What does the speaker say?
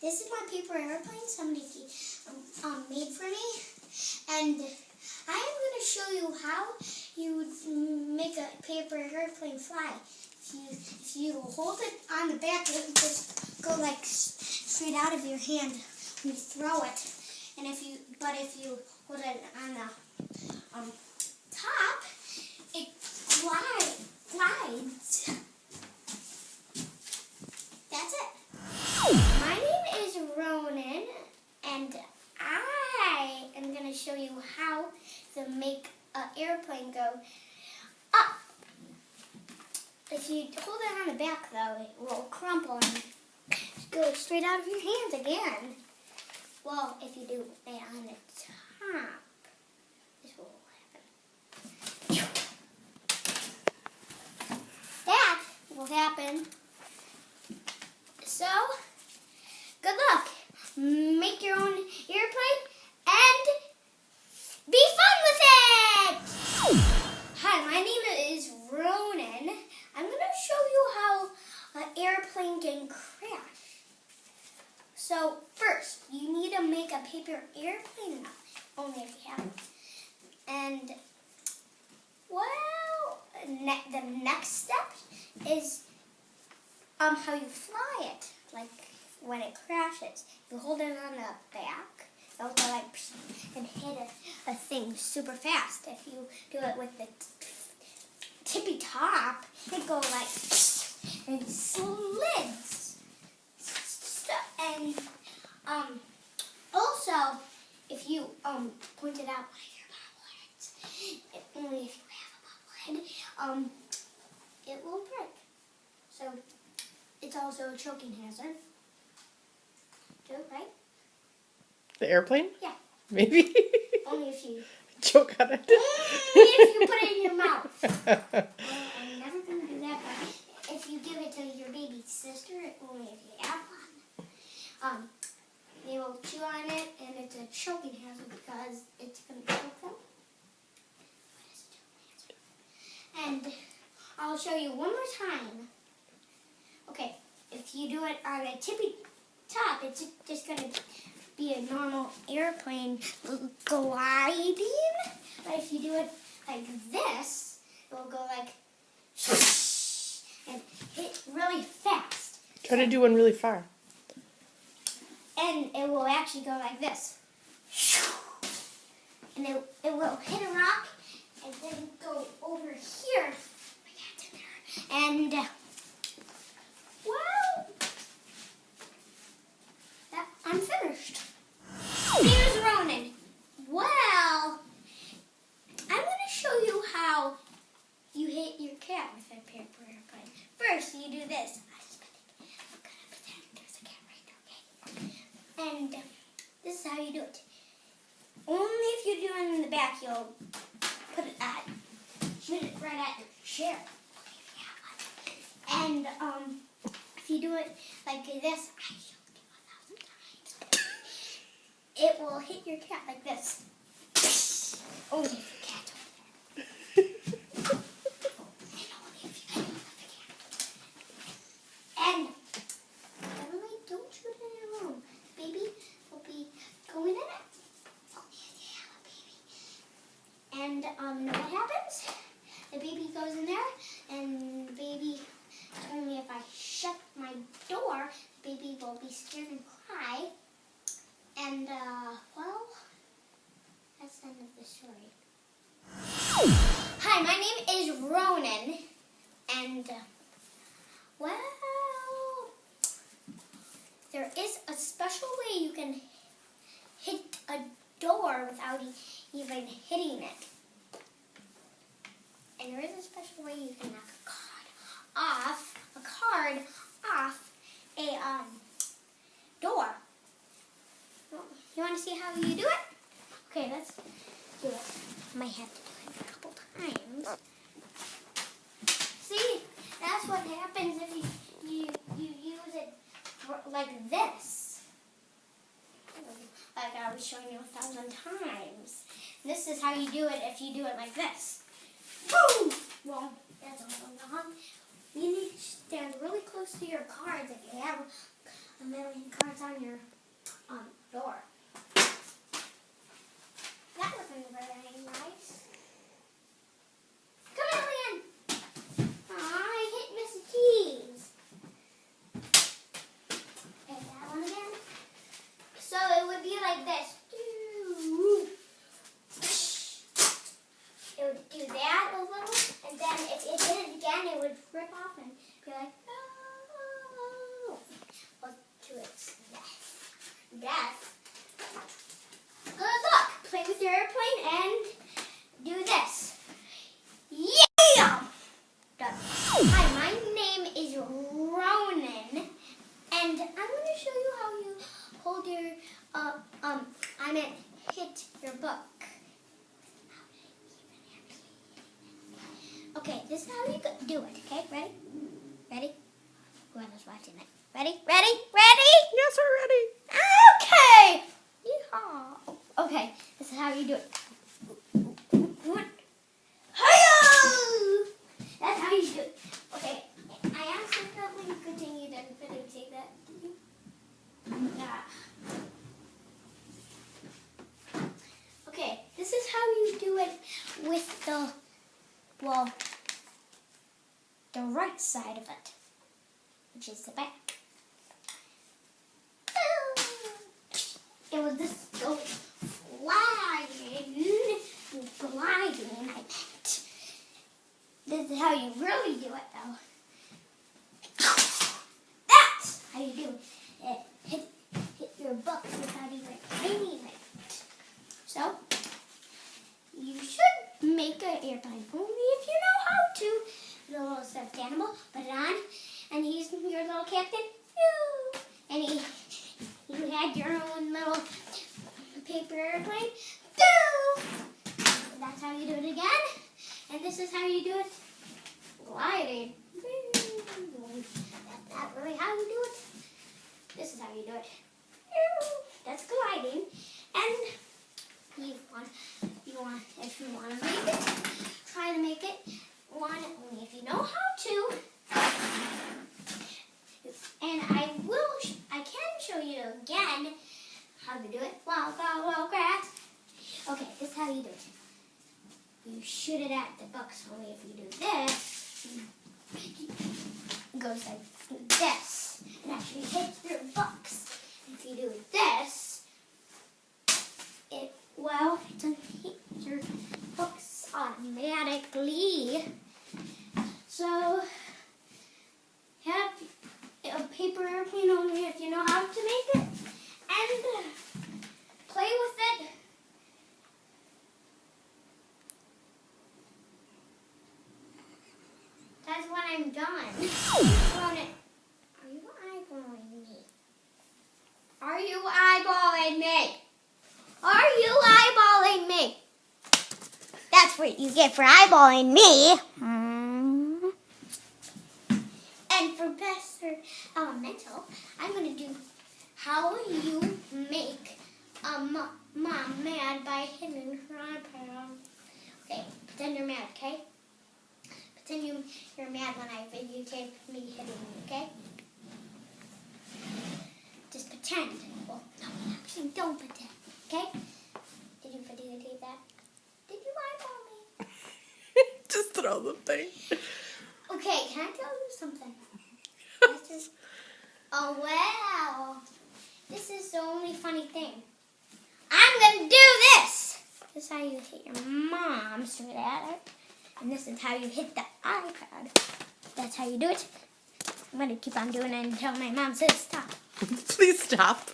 This is my paper airplane somebody made for me, and I am going to show you how you would make a paper airplane fly. If you hold it on the back, it will just go like straight out of your hand when you throw it. And if you hold it on the top, it glides. That's it. My name is Ronan, and I am going to show you how to make an airplane go up. If you hold it on the back, though, it will crumple and go straight out of your hands again. Well, if you do it on the top, this will happen. That will happen. So, good luck. Make your own airplane and be fun with it! Hi, my name is Ronan. I'm going to show you how an airplane can crash. So, first, you need to make a paper airplane, only if you have it. And, well, the next step is how you fly it, like when it crashes. If you hold it on the back, it'll go like and hit a thing super fast. If you do it with the tippy top, it go like and slids. And also, if you point it out like your bobbleheads, only if you have a bobblehead, it will break. So it's also a choking hazard. Do it right? The airplane? Yeah. Maybe. Only if you choke on it. if you put it in your mouth. Well, I'm never going to do that, but if you give it to your baby sister, only if you have one, they will chew on it, and it's a choking hazard because it's going to choke them. And I'll show you one more time. Okay, if you do it on a tippy top, it's just going to be a normal airplane gliding. But if you do it like this, it will go like and hit really fast. Try to do one really far. And it will actually go like this. And it will hit a rock and then go over here. And well, I'm finished. Here's Ronan. Well, I'm going to show you how you hit your cat with a paper airplane. First, you do this. I'm going to pretend there's a cat right there, okay? And this is how you do it. Only if you do it in the back, you'll shoot it right at your chair. And if you do it like this, I showed you 1,000 times. It will hit your cat like this. Only if your cat's over there. And only if you can move the cat. And definitely don't shoot it in your room. The baby will be going in it. Only if you have a baby. And know what happens? The baby goes in there, and the baby, only if I shut my door, the baby will be scared and cry. And, well, that's the end of the story. Hi, my name is Ronan, and, well, there is a special way you can hit a door without even hitting it. And there is a special way you can knock a card off a door. Well, you want to see how you do it? Okay, let's do it. Might have to do it a couple times. See, that's what happens if you use it like this. Like I was showing you 1,000 times. This is how you do it if you do it like this. Boom! Well, that's also wrong. You need to stand really close to your cards if you have a million cards on your door. That wasn't very nice. Chameleon! Aw, I hit Mr. T's. And that one again. So it would be like this. It would do that a little, and then if it did it again, it would rip off and be like, oh. Well, to its death. Good luck. Play with your airplane and do this. Yeah! Done. Hi, my name is Ronan, and I'm going to show you how you hold your, hit your book. Okay, this is how you do it, okay? Ready? Ready? Whoever's watching it. Ready? Ready? Ready? Yes, we're ready. Okay! Yeehaw! Okay, this is how you do it. Hi-yo! That's how you do it. Okay, I accidentally continued and didn't say that. Did you? Yeah. Okay, this is how you do it with the, well, the right side of it, which is the back. It will just go gliding, I meant. This is how you really do it, though. That's how you do it. Hit your book without even aiming it. So, you should make an airplane only if you know how to. The little stuffed animal, put it on, and he's your little captain. And you had your own little paper airplane. That's how you do it again. And this is how you do it. Gliding. That's not really how you do it. This is how you do it. That's gliding. And if you want to make it, try to make it one only if you know how to. And I can show you again how to do it. Well, grass. Okay, this is how you do it. You shoot it at the books only if you do this. It goes like this. It actually hits your books. If you do this, it doesn't hit your books automatically. So, have a paper airplane only if you know how to make it, and play with it. That's when I'm done. Ronan, are you eyeballing me? Are you eyeballing me? Are you eyeballing me? That's what you get for eyeballing me. And for Professor Elemental, I'm going to do how you make mom mad by hitting her iPad. Okay, pretend you're mad, okay? Pretend you're mad when I videotape me hitting you, okay? Just pretend. Well, no, actually don't pretend, okay? Did you videotape that? Did you eyeball me? Just throw the thing. Okay, can I tell you something? Oh, wow. This is the only funny thing. I'm going to do this. This is how you hit your mom straight at it. And this is how you hit the iPad. That's how you do it. I'm going to keep on doing it until my mom says stop. Please stop.